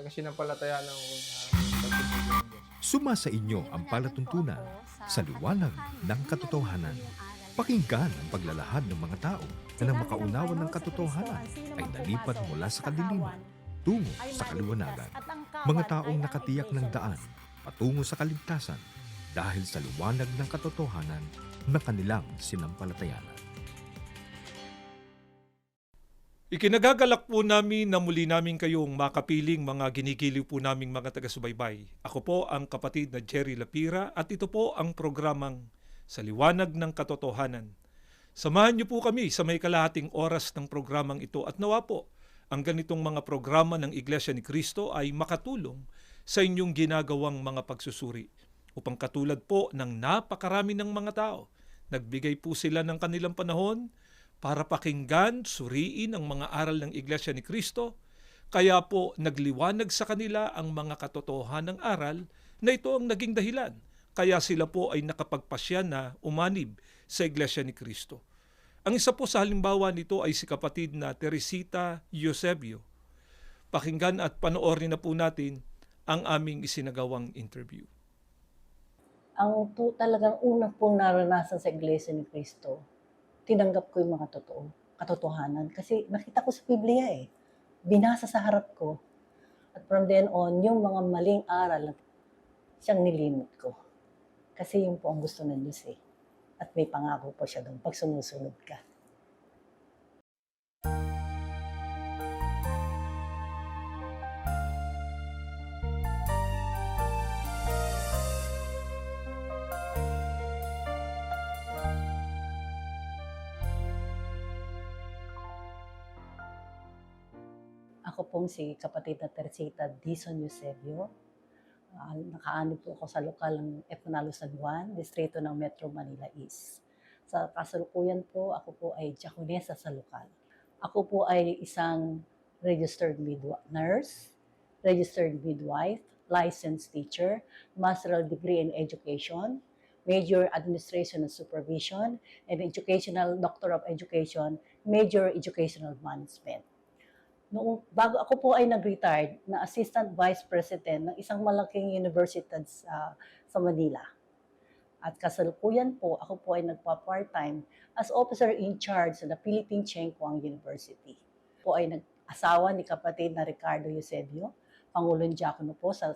ang sinampalatayaan ng pagtutulong ng Diyos. Suma sa inyo ang palatuntunan sa liwanag ng katotohanan. Pakinggan ang paglalahad ng mga tao na nang makaunawa ng katotohanan ay nalipat mula sa kadiliman tungo sa kaliwanagan. Mga taong nakatiyak ng daan patungo sa kaligtasan dahil sa liwanag ng katotohanan na kanilang sinampalatayanan. Ikinagagalak po namin na muli namin kayong makapiling mga ginigiliw po naming mga taga-subaybay. Ako po ang kapatid na Jerry Lapira at ito po ang programang Sa Liwanag ng Katotohanan. Samahan niyo po kami sa may kalahating oras ng programang ito at nawa po ang ganitong mga programa ng Iglesia ni Cristo ay makatulong sa inyong ginagawang mga pagsusuri. Upang katulad po ng napakarami ng mga tao, nagbigay po sila ng kanilang panahon para pakinggan, suriin ang mga aral ng Iglesia ni Cristo, kaya po nagliwanag sa kanila ang mga katotohanan ng aral na ito ang naging dahilan. Kaya sila po ay nakapagpasya na umanib sa Iglesia ni Cristo. Ang isa po sa halimbawa nito ay si kapatid na Teresita Eusebio. Pakinggan at panoorin na po natin ang aming isinagawang interview. Ang talagang una pong naranasan sa Iglesia ni Cristo, tinanggap ko yung mga katotohanan. Kasi nakita ko sa Biblia binasa sa harap ko. At from then on, yung mga maling aral, siyang nilimot ko. Kasi yun po ang gusto ng Diyos At may pangako po siya doon pag sumusunod ka. Ako pong si kapatid na Teresita Dizon Eusebio. Nakaanib po ako sa lokal ng Epunalo San Juan, distrito ng Metro Manila East. Sa kasalukuyan po, ako po ay diakonesa sa lokal. Ako po ay isang registered nurse, registered midwife, licensed teacher, masteral degree in education, major administration and supervision, and educational doctor of education, major educational management. Bago ako po ay nag-retired na Assistant Vice President ng isang malaking university sa Manila. At kasalukuyan po, ako po ay nagpa-part-time as officer in charge sa Philippine Cheng Kuang University. Po ay nag-asawa ni kapatid na Ricardo Eusebio, Pangulong Diakono po sa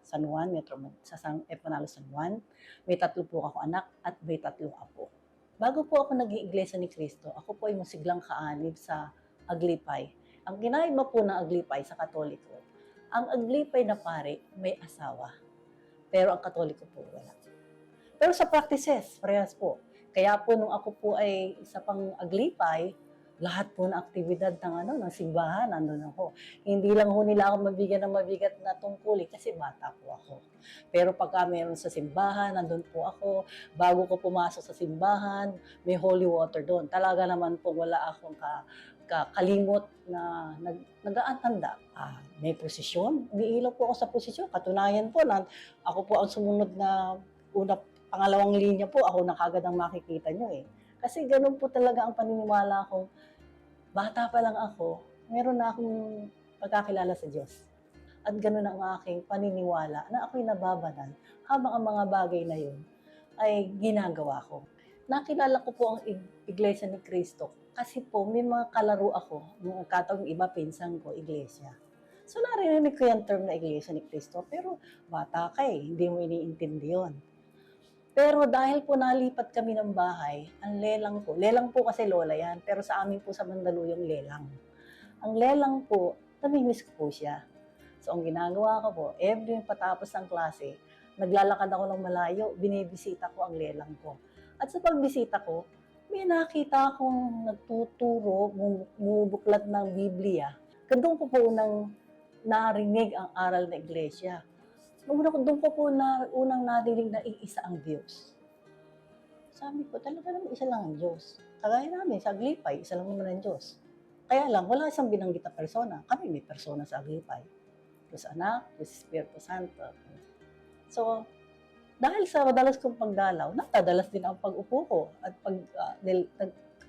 San Juan, sa Epunalo San Juan. May 3 po ako anak at may 3 apo. Bago po ako naging Iglesia ni Cristo, ako po ay musiglang kaanib sa Aglipay. Ang kinaiba po ng Aglipay sa Katoliko, ang Aglipay na pare may asawa, pero ang Katoliko po wala. Pero sa practices, parehas po. Kaya po nung ako po ay isa pang Aglipay, lahat po ng aktibidad ng simbahan, nandun ako. Hindi lang ho nila ako mabigyan ng mabigat na tungkulin kasi bata po ako. Pero pagka meron sa simbahan, nandun po ako. Bago ko pumasok sa simbahan, may holy water doon. Talaga naman po wala akong kalimot na nag-aantanda. May posisyon, umiilaw po ako sa posisyon. Katunayan po na ako po ang sumunod na pangalawang linya po, ako na kagad ang makikita nyo Kasi ganun po talaga ang paniniwala ko. Bata pa lang ako, meron na akong pagkakilala sa Diyos. At ganun ang aking paniniwala na ako'y nababanal habang ang mga bagay na yun ay ginagawa ko. Nakilala ko po ang Iglesia ni Cristo kasi po may mga kalaro ako, mga kataong iba pinsan ko, iglesia. So narinig ko yung term na Iglesia ni Cristo, pero bata ka hindi mo iniintindi yun. Pero dahil po nalipat kami ng bahay, ang lelang po kasi lola yan, pero sa amin po sa Mandaluyong lelang. Ang lelang po, namimiss ko po siya. So ang ginagawa ko po, every patapos ng klase, naglalakad ako ng malayo, binibisita ko ang lelang ko. At sa pagbisita ko, may nakita akong nagtuturo, bumubuklat ng Biblia. Doon ko po unang narinig ang aral ng iglesia. Doon ko po unang narinig na iisa ang Diyos. Sabi ko, talaga naman isa lang ang Diyos. Kagaya namin, sa Aglipay, isa lang naman ang Diyos. Kaya lang, wala isang binanggit na persona. Kami may persona sa Aglipay. Diyos Anak, Diyos Espiritu Santo. So, dahil sa madalas kong pagdalaw, natadalas din ang pag-upo ko at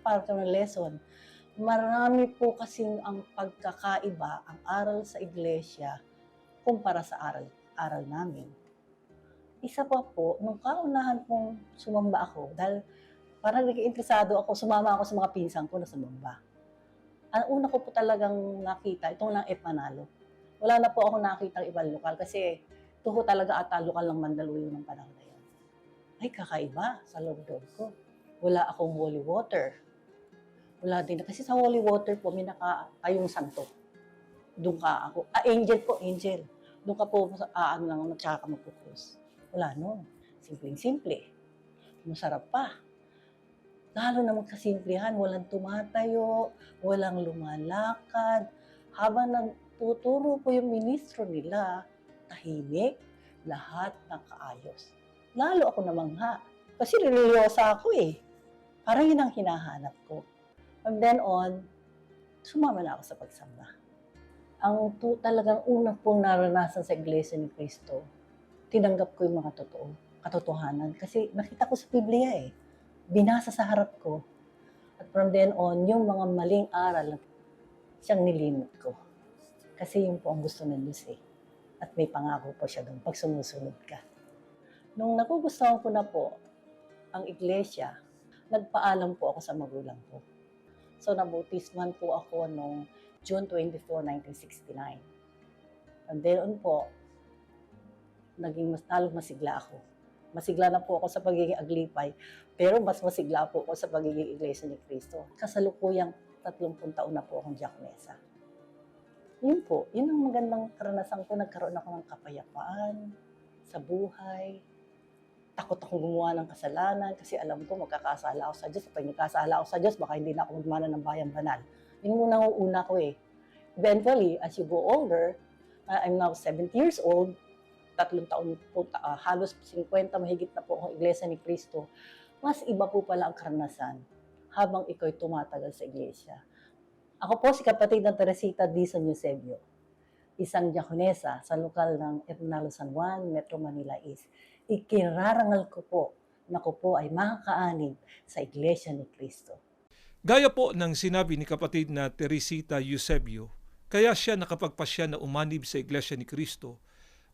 para ng lesson. Marami po kasing ang pagkakaiba, ang aral sa iglesia kumpara sa aral namin. Isa pa po, nung kaunahan pong sumamba ako, dahil parang nag-interesado ako, sumama ako sa mga pinsan ko na sumamba. Ang una ko po talagang nakita, itong lang Manalo. Wala na po ako nakita ng ibang lokal kasi tuho talaga ata lokal ng Mandaluyong ng panahon na yun. Ay, kakaiba sa loob ko. Wala akong holy water. Wala din. Kasi sa holy water po, may nakatayong santo. Doon ka ako. Angel po, angel. Doon ka po, lang, tsaka ka magpukus. Wala no. Simpleng-simple. Masarap pa. Lalo na magkasimplehan, walang tumatayo, walang lumalakad. Habang nagtuturo po yung ministro nila, tahimik, lahat nakaayos. Lalo ako namangha. Kasi religyosa ako eh. Parang yun ang hinahanap ko. From then on, sumama na ako sa pagsamba. Ang talagang unang pong naranasan sa Iglesia ni Cristo, tinanggap ko yung mga katotohanan. Kasi nakita ko sa Biblia eh. Binasa sa harap ko. At from then on, yung mga maling aral, siyang nilimot ko. Kasi yun po ang gusto ng Diyos eh. At may pangako po siya doon pag sumusunod ka. Nung nagugustuhan ko na po ang Iglesia, nagpaalam po ako sa magulang ko. So, nabautisman po ako noong June 24, 1969. And then po, lalong masigla ako. Masigla na po ako sa pagiging aglipay, pero mas masigla po ako sa pagiging Iglesia ni Cristo. Kasalukuyang 30 taon na po akong diakonesa. Yun po, yun ang magandang karanasan ko. Nagkaroon ako ng kapayapaan sa buhay. Takot akong gumawa ng kasalanan kasi alam ko magkakasala ako sa Diyos. Pag nagkasala ako sa Diyos, baka hindi na ako magmana ng bayang banal. Yun muna ang una ko eh. Eventually, as you go older, I'm now 70 years old, 3 taon po, halos 50 mahigit na po akong Iglesia ni Cristo, mas iba po pala ang karanasan habang ikaw'y tumatagal sa Iglesia. Ako po si kapatid ng Teresita Dizon Eusebio, isang diakonesa sa lokal ng Epinalo San Juan, Metro Manila East. Ikirarangal ko po na ko po ay makakaanib sa Iglesia ni Cristo. Gaya po ng sinabi ni kapatid na Teresita Eusebio, kaya siya nakapagpasya na umanib sa Iglesia ni Cristo,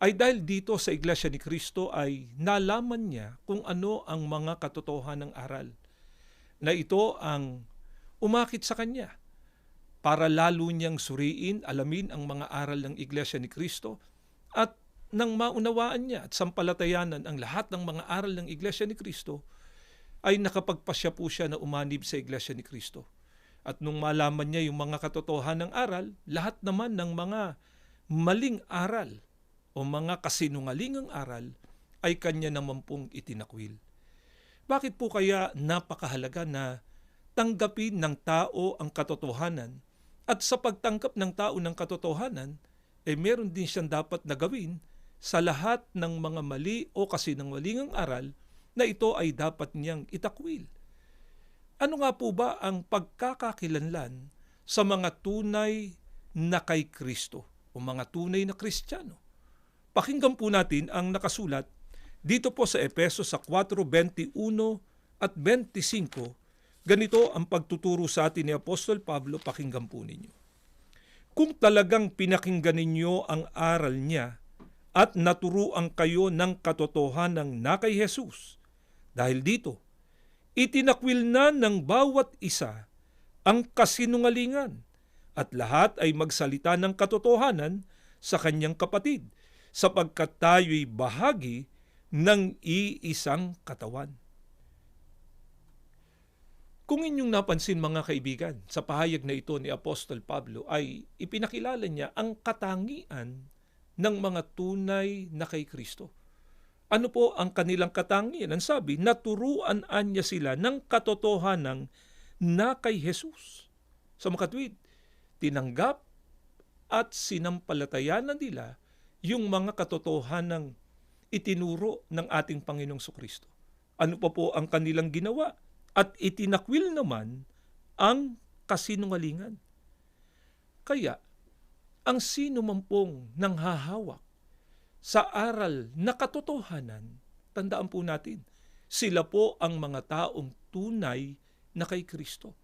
ay dahil dito sa Iglesia ni Cristo ay nalaman niya kung ano ang mga katotohanan ng aral, na ito ang umakit sa kanya para lalo niyang suriin, alamin ang mga aral ng Iglesia ni Cristo at nang maunawaan niya at sampalatayanan ang lahat ng mga aral ng Iglesia ni Cristo, ay nakapagpasya po siya na umanib sa Iglesia ni Cristo. At nung malaman niya yung mga katotohanan ng aral, lahat naman ng mga maling aral o mga kasinungalingang aral ay kanya naman pong itinakwil. Bakit po kaya napakahalaga na tanggapin ng tao ang katotohanan at sa pagtanggap ng tao ng katotohanan, meron din siyang dapat na gawin sa lahat ng mga mali o kasinungalingang aral na ito ay dapat niyang itakwil. Ano nga po ba ang pagkakakilanlan sa mga tunay na kay Kristo o mga tunay na Kristiyano? Pakinggan po natin ang nakasulat dito po sa Efeso sa 4:21 at 25. Ganito ang pagtuturo sa atin ni Apostol Pablo, pakinggan po ninyo. Kung talagang pinakinggan ninyo ang aral niya at naturuan kayo ng katotohanan na kay Jesus, dahil dito, itinakwil na ng bawat isa ang kasinungalingan at lahat ay magsalita ng katotohanan sa kanyang kapatid, sapagkat tayo'y bahagi ng iisang katawan. Kung inyong napansin mga kaibigan, sa pahayag na ito ni Apostol Pablo ay ipinakilala niya ang katangian ng mga tunay na kay Kristo. Ano po ang kanilang katangian? Ang sabi, naturuan niya sila ng katotohanan na kay Jesus. Sa makatwid, tinanggap at sinampalatayanan nila yung mga katotohanang itinuro ng ating Panginoong Sukristo. Ano pa po ang kanilang ginawa? At itinakwil naman ang kasinungalingan. Kaya, ang sino man pong nanghahawak sa aral na katotohanan, tandaan po natin, sila po ang mga taong tunay na kay Kristo.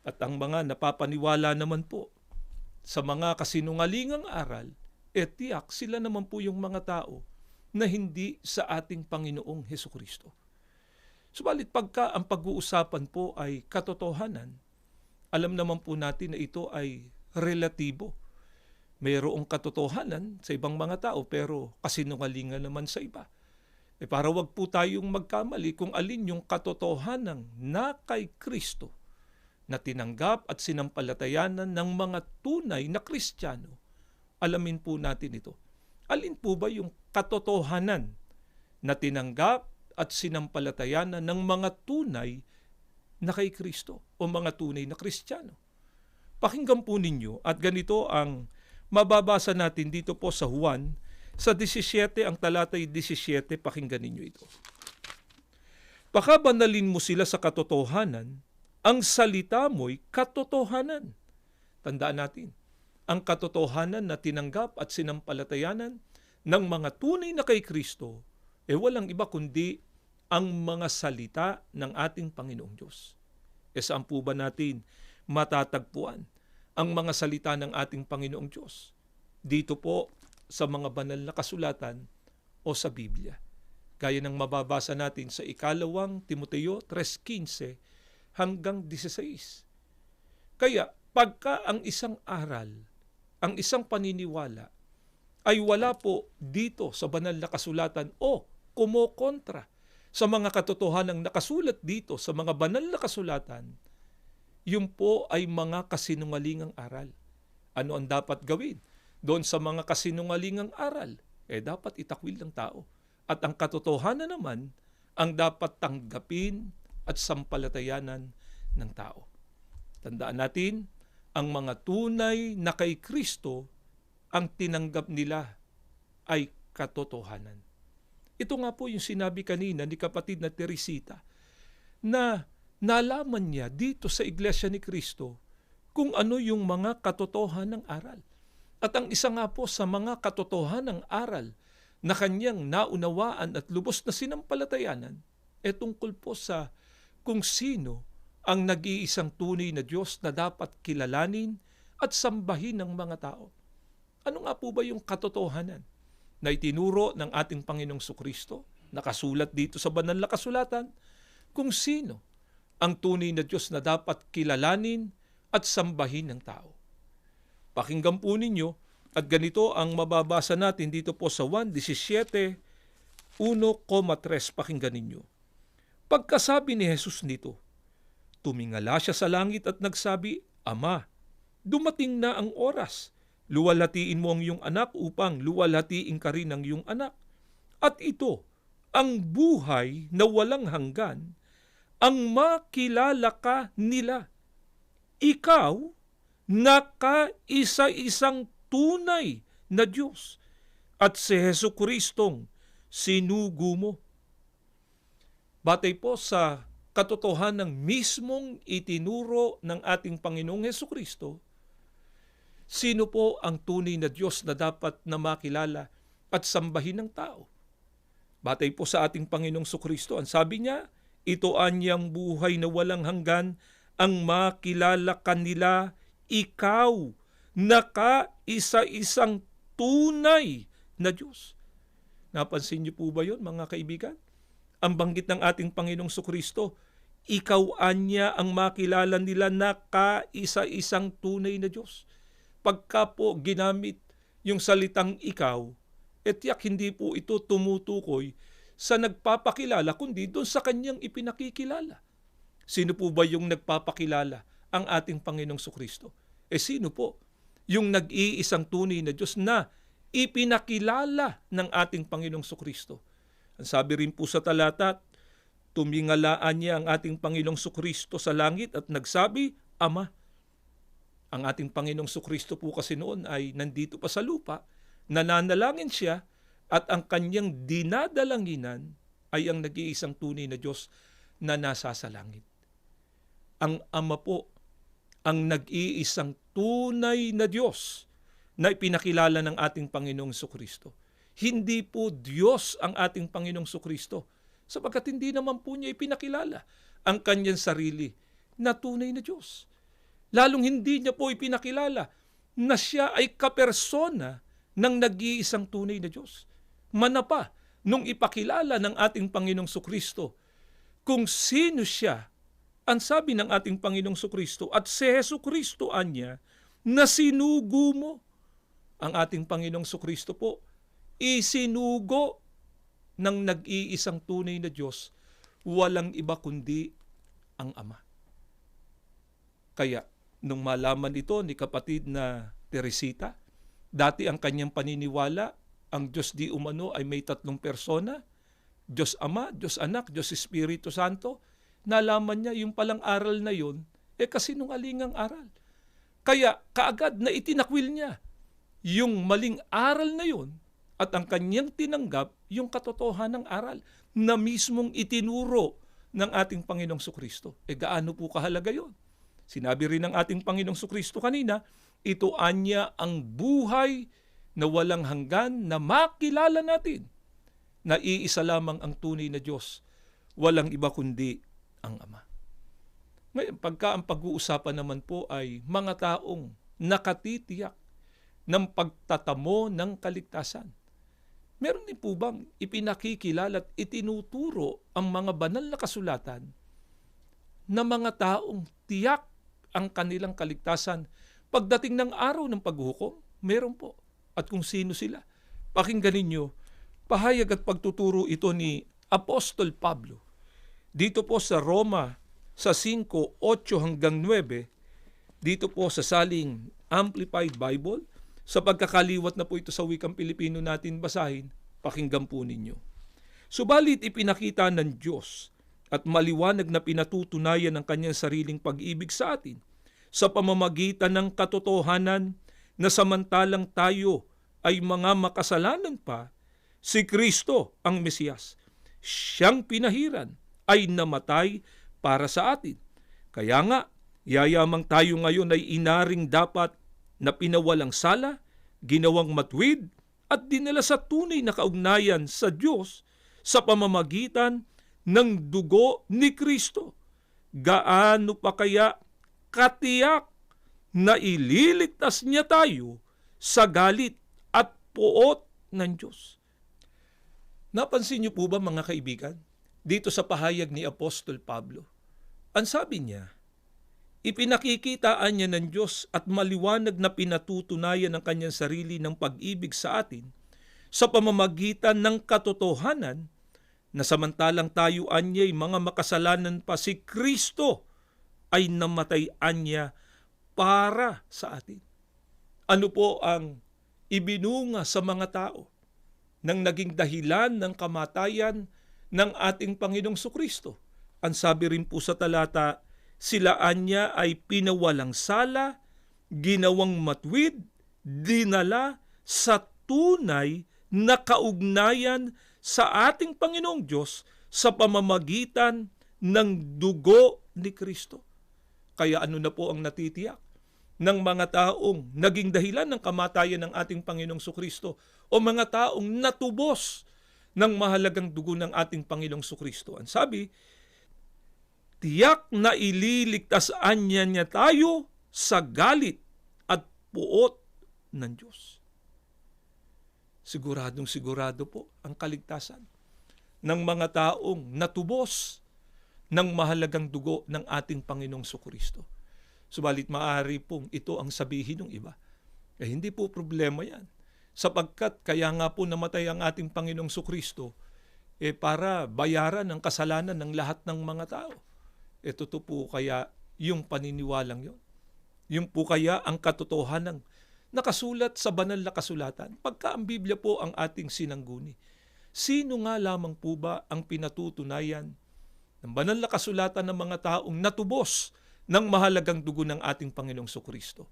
At ang mga napapaniwala naman po sa mga kasinungalingang aral, tiyak sila naman po yung mga tao na hindi sa ating Panginoong Hesukristo. Subalit pagka ang pag-uusapan po ay katotohanan, alam naman po natin na ito ay relatibo. Mayroong katotohanan sa ibang mga tao pero kasinungalingan naman sa iba. Para wag po tayong magkamali kung alin yung katotohanan na kay Kristo na tinanggap at sinampalatayanan ng mga tunay na Kristiyano. Alamin po natin ito. Alin po ba yung katotohanan na tinanggap at sinampalatayanan ng mga tunay na kay Kristo o mga tunay na Kristiyano? Pakinggan po ninyo at ganito ang mababasa natin dito po sa Juan, sa 17, ang talatay 17, pakinggan ninyo ito. Pakabanalin mo sila sa katotohanan, ang salita mo'y katotohanan. Tandaan natin, ang katotohanan na tinanggap at sinampalatayanan ng mga tunay na kay Kristo, walang iba kundi ang mga salita ng ating Panginoong Diyos. Saan po ba natin matatagpuan ang mga salita ng ating Panginoong Diyos? Dito po sa mga banal na kasulatan o sa Biblia. Gaya ng mababasa natin sa 2 Timoteo 3:15 hanggang 16. Kaya pagka ang isang aral, ang isang paniniwala ay wala po dito sa banal na kasulatan o kumokontra sa mga katotohanang nakasulat dito sa mga banal na kasulatan, yun po ay mga kasinungalingang aral. Ano ang dapat gawin? Doon sa mga kasinungalingang aral, dapat itakwil ng tao. At ang katotohanan naman, ang dapat tanggapin at sampalatayanan ng tao. Tandaan natin, ang mga tunay na kay Kristo, ang tinanggap nila ay katotohanan. Ito nga po yung sinabi kanina ni kapatid na Teresita, na nalaman niya dito sa Iglesia ni Kristo kung ano yung mga katotohanang aral. At ang isa nga po sa mga katotohanang aral na kanyang naunawaan at lubos na sinampalatayanan, tungkol po sa kung sino ang nag-iisang tunay na Diyos na dapat kilalanin at sambahin ng mga tao. Ano nga po ba yung katotohanan na itinuro ng ating Panginoong Sukristo, nakasulat dito sa banal na kasulatan, kung sino ang tunay na Diyos na dapat kilalanin at sambahin ng tao? Pakinggan po ninyo at ganito ang mababasa natin dito po sa 1:17, 1,3, pakinggan ninyo. Pagkasabi ni Jesus nito, tumingala siya sa langit at nagsabi, Ama, dumating na ang oras. Luwalhatiin mo ang iyong anak upang luwalhatiin ka rin ng iyong anak. At ito, ang buhay na walang hanggan, ang makilala ka nila. Ikaw, nakaisa-isang tunay na Diyos at si Jesucristong sinugo mo. Batay po sa katotohanan ng mismong itinuro ng ating Panginoong Jesucristo, sino po ang tunay na Diyos na dapat na makilala at sambahin ng tao? Batay po sa ating Panginoong Jesucristo, ang sabi niya, ito anyang buhay na walang hanggan, ang makilala kanila, ikaw, nakaisa-isang tunay na Diyos. Napansin niyo po ba yun, mga kaibigan? Ang banggit ng ating Panginoong Sukristo, ikaw anya ang makilala nila na kaisa-isang tunay na Diyos. Pagka po ginamit yung salitang ikaw, tiyak hindi po ito tumutukoy sa nagpapakilala, kundi doon sa kanyang ipinakikilala. Sino po ba yung nagpapakilala? Ang ating Panginoong Sukristo. Sino po? Yung nag-iisang tunay na Diyos na ipinakilala ng ating Panginoong Sukristo. Ang sabi rin po sa talata, tumingalaan niya ang ating Panginoong Sukristo sa langit at nagsabi, Ama. Ang ating Panginoong Sukristo po kasi noon ay nandito pa sa lupa, nananalangin siya at ang kanyang dinadalanginan ay ang nag-iisang tunay na Diyos na nasa sa langit. Ang Ama po, ang nag-iisang tunay na Diyos na ipinakilala ng ating Panginoong Sukristo. Hindi po Diyos ang ating Panginoong Sukristo, sapagkat hindi naman po niya ipinakilala ang kanyang sarili na tunay na Diyos. Lalong hindi niya po ipinakilala na siya ay kapersona ng nag-iisang tunay na Diyos. Manapa nung ipakilala ng ating Panginoong Sukristo kung sino siya, ang sabi ng ating Panginoong Sukristo, at si Hesu Kristo anya na sinugo mo. Ang ating Panginoong Sukristo po, isinugo ng nag-iisang tunay na Diyos, walang iba kundi ang Ama. Kaya, nung malaman ito ni kapatid na Teresita, dati ang kanyang paniniwala, ang Diyos di umano ay may 3 persona, Diyos Ama, Diyos Anak, Diyos Espiritu Santo. Nalaman niya yung palang aral na yun, kasinungalingang aral. Kaya kaagad na itinakwil niya yung maling aral na yun at ang kanyang tinanggap yung katotohanang aral na mismong itinuro ng ating Panginoong Sukristo. Gaano po kahalaga yun? Sinabi rin ng ating Panginoong Sukristo kanina, ito anya ang buhay na walang hanggan na makilala natin na iisa lamang ang tunay na Diyos, walang iba kundi ang Ama. Ngayon, pagka ang pag-uusapan naman po ay mga taong nakatitiyak ng pagtatamo ng kaligtasan, meron din po bang ipinakikilala at itinuturo ang mga banal na kasulatan na mga taong tiyak ang kanilang kaligtasan pagdating ng araw ng paghuhukom? Meron po. At kung sino sila? Pakinggan ninyo, pahayag at pagtuturo ito ni Apostol Pablo. Dito po sa Roma, sa 5:8 hanggang 9, dito po sa saling Amplified Bible, sa pagkakaliwat na po ito sa wikang Pilipino natin basahin, pakinggan po ninyo. Subalit ipinakita ng Diyos at maliwanag na pinatutunayan ng kanyang sariling pag-ibig sa atin sa pamamagitan ng katotohanan na samantalang tayo ay mga makasalanan pa, si Kristo ang Mesiyas, siyang pinahiran, ay namatay para sa atin. Kaya nga, yayamang tayo ngayon ay inaring dapat na pinawalang sala, ginawang matwid, at dinala sa tunay na kaugnayan sa Diyos sa pamamagitan ng dugo ni Kristo. Gaano pa kaya katiyak na ililigtas niya tayo sa galit at puot ng Diyos? Napansin niyo po ba mga kaibigan, dito sa pahayag ni Apostol Pablo, ang sabi niya, ipinakikitaan niya ng Diyos at maliwanag na pinatutunayan ng kanyang sarili ng pag-ibig sa atin sa pamamagitan ng katotohanan na samantalang tayo anya'y mga makasalanan pa, si Kristo ay namatay anya para sa atin. Ano po ang ibinunga sa mga tao nang naging dahilan ng kamatayan ng ating Panginoong Sukristo? Ang sabi rin po sa talata, sila anya ay pinawalang sala, ginawang matwid, dinala sa tunay na kaugnayan sa ating Panginoong Diyos sa pamamagitan ng dugo ni Kristo. Kaya ano na po ang natitiyak ng mga taong naging dahilan ng kamatayan ng ating Panginoong Sukristo o mga taong natubos ng mahalagang dugo ng ating Panginoong Sukristo? Ang sabi, tiyak na ililigtasan niya tayo sa galit at puot ng Diyos. Siguradong sigurado po ang kaligtasan ng mga taong natubos ng mahalagang dugo ng ating Panginoong Sukristo. Subalit maaari pong ito ang sabihin ng iba. Hindi po problema yan. Sapagkat kaya nga po namatay ang ating Panginoong Sukristo para bayaran ang kasalanan ng lahat ng mga tao. Ito po kaya yung paniniwalang yon. Yung po kaya ang katotohanan nakasulat sa banal na kasulatan. Pagka ang Biblia po ang ating sinangguni, sino nga lamang po ba ang pinatutunayan ng banal na kasulatan ng mga taong natubos ng mahalagang dugo ng ating Panginoong Sukristo?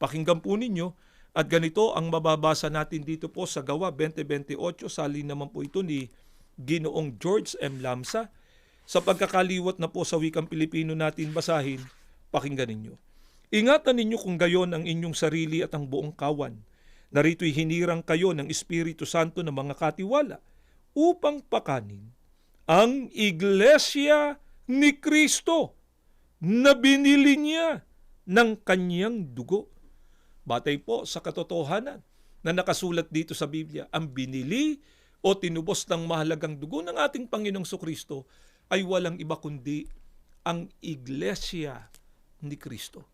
Pakinggan po ninyo at ganito ang mababasa natin dito po sa Gawa 20:28. Salin naman po ito ni Ginoong George M. Lamsa. Sa pagkakaliwat na po sa wikang Pilipino natin basahin, pakinggan ninyo. Ingatan ninyo kung gayon ang inyong sarili at ang buong kawan. Narito'y hinirang kayo ng Espiritu Santo ng mga katiwala upang pakanin ang Iglesia ni Kristo na binili niya ng kanyang dugo. Batay po sa katotohanan na nakasulat dito sa Biblia. Ang binili o tinubos ng mahalagang dugo ng ating Panginoong Sukristo ay walang iba kundi ang Iglesia ni Kristo.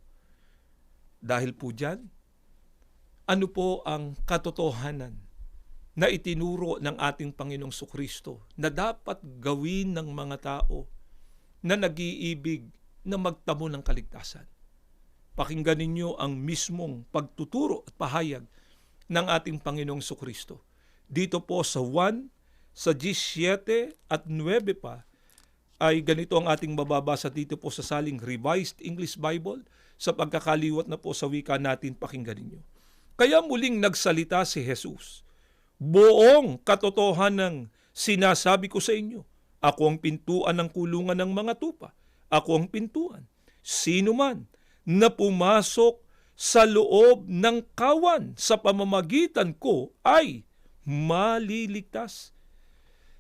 Dahil po dyan, ano po ang katotohanan na itinuro ng ating Panginoong Sukristo na dapat gawin ng mga tao na nag-iibig na magtamo ng kaligtasan? Pakinggan ninyo ang mismong pagtuturo at pahayag ng ating Panginoong Sukristo. Dito po sa 1, sa 17 at 9 pa, ay ganito ang ating mababasa dito po sa saling Revised English Bible. Sa pagkakaliwat na po sa wika natin, pakinggan ninyo. Kaya muling nagsalita si Jesus, buong katotohanan sinasabi ko sa inyo, ako ang pintuan ng kulungan ng mga tupa. Ako ang pintuan. Sino man na pumasok sa loob ng kawan sa pamamagitan ko ay maliligtas.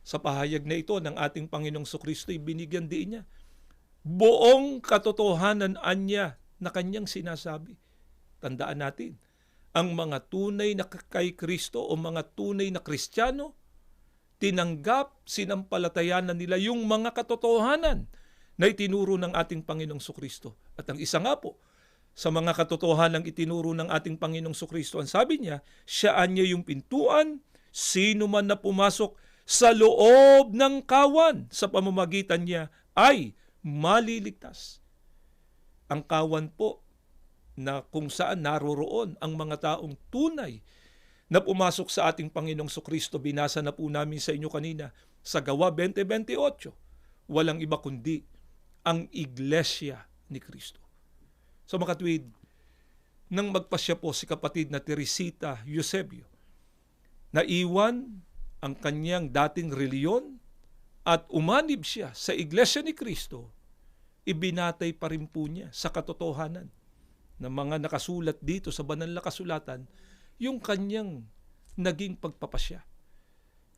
Sa pahayag na ito ng ating Panginoong Sukristo, binigyan din niya buong katotohanan niya na kanyang sinasabi. Tandaan natin, ang mga tunay na kay Kristo o mga tunay na Kristiyano, tinanggap, sinampalatayanan nila yung mga katotohanan na itinuro ng ating Panginoong Sukristo. At ang isa nga po, sa mga katotohanang itinuro ng ating Panginoong Sukristo, ang sabi niya, siyaan niya yung pintuan, sino man na pumasok sa loob ng kawan sa pamamagitan niya ay maliligtas. Ang kawan po na kung saan naroroon ang mga taong tunay na pumasok sa ating Panginoong Sukristo, binasa na po namin sa inyo kanina sa Gawa 20:28, walang iba kundi ang Iglesia ni Kristo. So makatwid, nang magpasya po si kapatid na Teresita Eusebio, naiwan ang kanyang dating reliyon at umanib siya sa Iglesia ni Kristo, ibinatay pa rin po niya sa katotohanan ng mga nakasulat dito sa banal na kasulatan yung kanyang naging pagpapasya.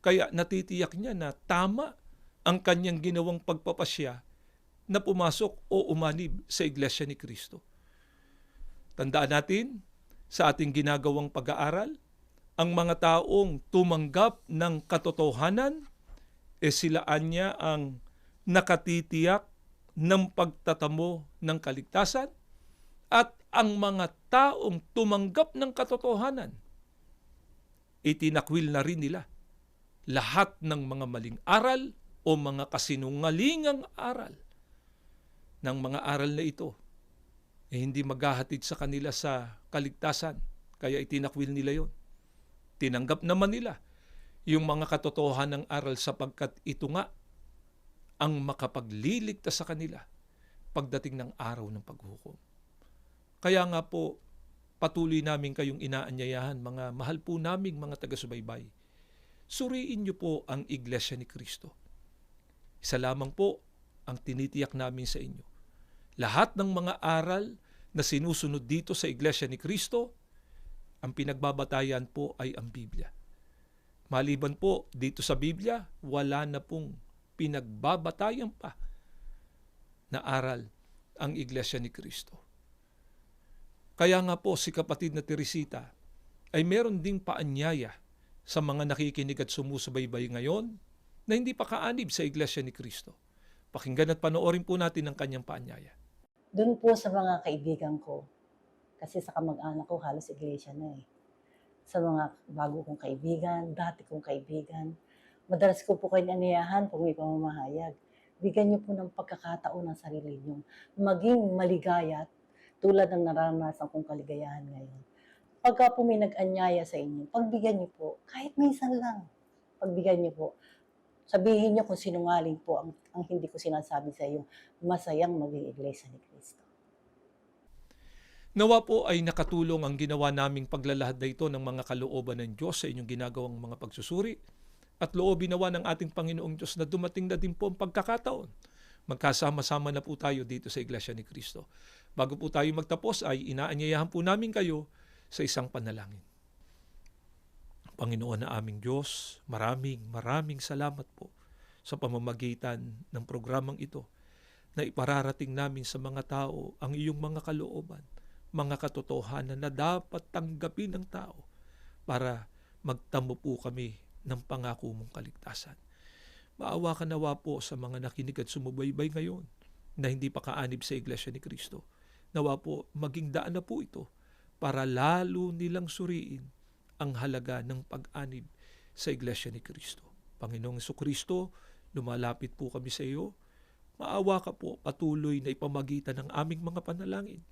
Kaya natitiyak niya na tama ang kanyang ginawang pagpapasya na pumasok o umanib sa Iglesia ni Kristo. Tandaan natin, sa ating ginagawang pag-aaral, ang mga taong tumanggap ng katotohanan, silaan niya ang nakatitiyak ng pagtatamo ng kaligtasan, at ang mga taong tumanggap ng katotohanan, itinakwil na rin nila lahat ng mga maling aral o mga kasinungalingang aral. Ng mga aral na ito, hindi maghahatid sa kanila sa kaligtasan, kaya itinakwil nila yon. Tinanggap naman nila yung mga katotohanan ng aral sapagkat ito nga ang makapagliligtas sa kanila pagdating ng araw ng paghukom. Kaya nga po, patuloy namin kayong inaanyayahan, mga mahal po naming mga taga-subaybay. Suriin niyo po ang Iglesia ni Kristo. Isa lamang po ang tinitiyak namin sa inyo. Lahat ng mga aral na sinusunod dito sa Iglesia ni Kristo, ang pinagbabatayan po ay ang Biblia. Maliban po dito sa Biblia, wala na pong pinagbabatayan pa na aral ang Iglesia ni Kristo. Kaya nga po si kapatid na Teresita ay meron ding paanyaya sa mga nakikinig at sumusubaybay ngayon na hindi pa kaanib sa Iglesia ni Kristo. Pakinggan at panoorin po natin ang kanyang paanyaya. Doon po sa mga kaibigan ko, kasi sa kamag-anak ko halos iglesia na eh. Sa mga bago kong kaibigan, dati kong kaibigan, madalas ko po kayo aniyahan kung may pamamahayag. Bigyan niyo po ng pagkakataon ng sarili niyo. Maging maligaya tulad ng naranasan kong kaligayahan ngayon. Pagka po may nag-anyaya sa inyo, pagbigyan niyo po, kahit minsan lang, pagbigyan niyo po. Sabihin niyo kung sinungaling po ang hindi ko sinasabi sa iyo, masayang maging Iglesia ni Kristo. Nawa po ay nakatulong ang ginawa naming paglalahad na ito ng mga kalooban ng Diyos sa inyong ginagawang mga pagsusuri, at loobin nawa ng ating Panginoong Diyos na dumating na din po ang pagkakataon. Magkasama-sama na po tayo dito sa Iglesia ni Kristo. Bago po tayo magtapos ay inaanyayahan po namin kayo sa isang panalangin. Panginoon na aming Diyos, maraming salamat po sa pamamagitan ng programang ito na ipararating namin sa mga tao ang iyong mga kalooban, mga katotohanan na dapat tanggapin ng tao para magtamo po kami ng pangako mong kaligtasan. Maawa ka nawa po sa mga nakinig at sumubaybay ngayon na hindi pa kaanib sa Iglesia ni Cristo. Nawa po maging daan na po ito para lalo nilang suriin ang halaga ng pag-anib sa Iglesia ni Cristo. Panginoong Jesucristo, lumalapit po kami sa iyo. Maawa ka po patuloy na ipamagitan ng aming mga panalangin.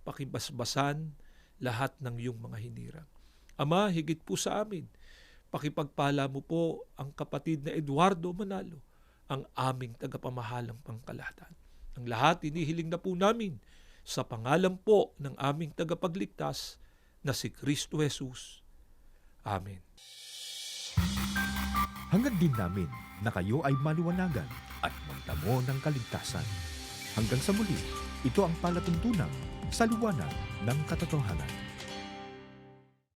Pakibasbasan lahat ng iyong mga hinirang. Ama, higit po sa amin, pakipagpala mo po ang kapatid na Eduardo Manalo, ang aming tagapamahalang pangkalahatan. Ang lahat inihiling na po namin sa pangalan po ng aming tagapagligtas na si Kristo Jesus. Amen. Hangad din namin na kayo ay maliwanagan at magtamo ng kaligtasan. Hanggang sa muli, ito ang palatuntunan sa liwanag ng katotohanan.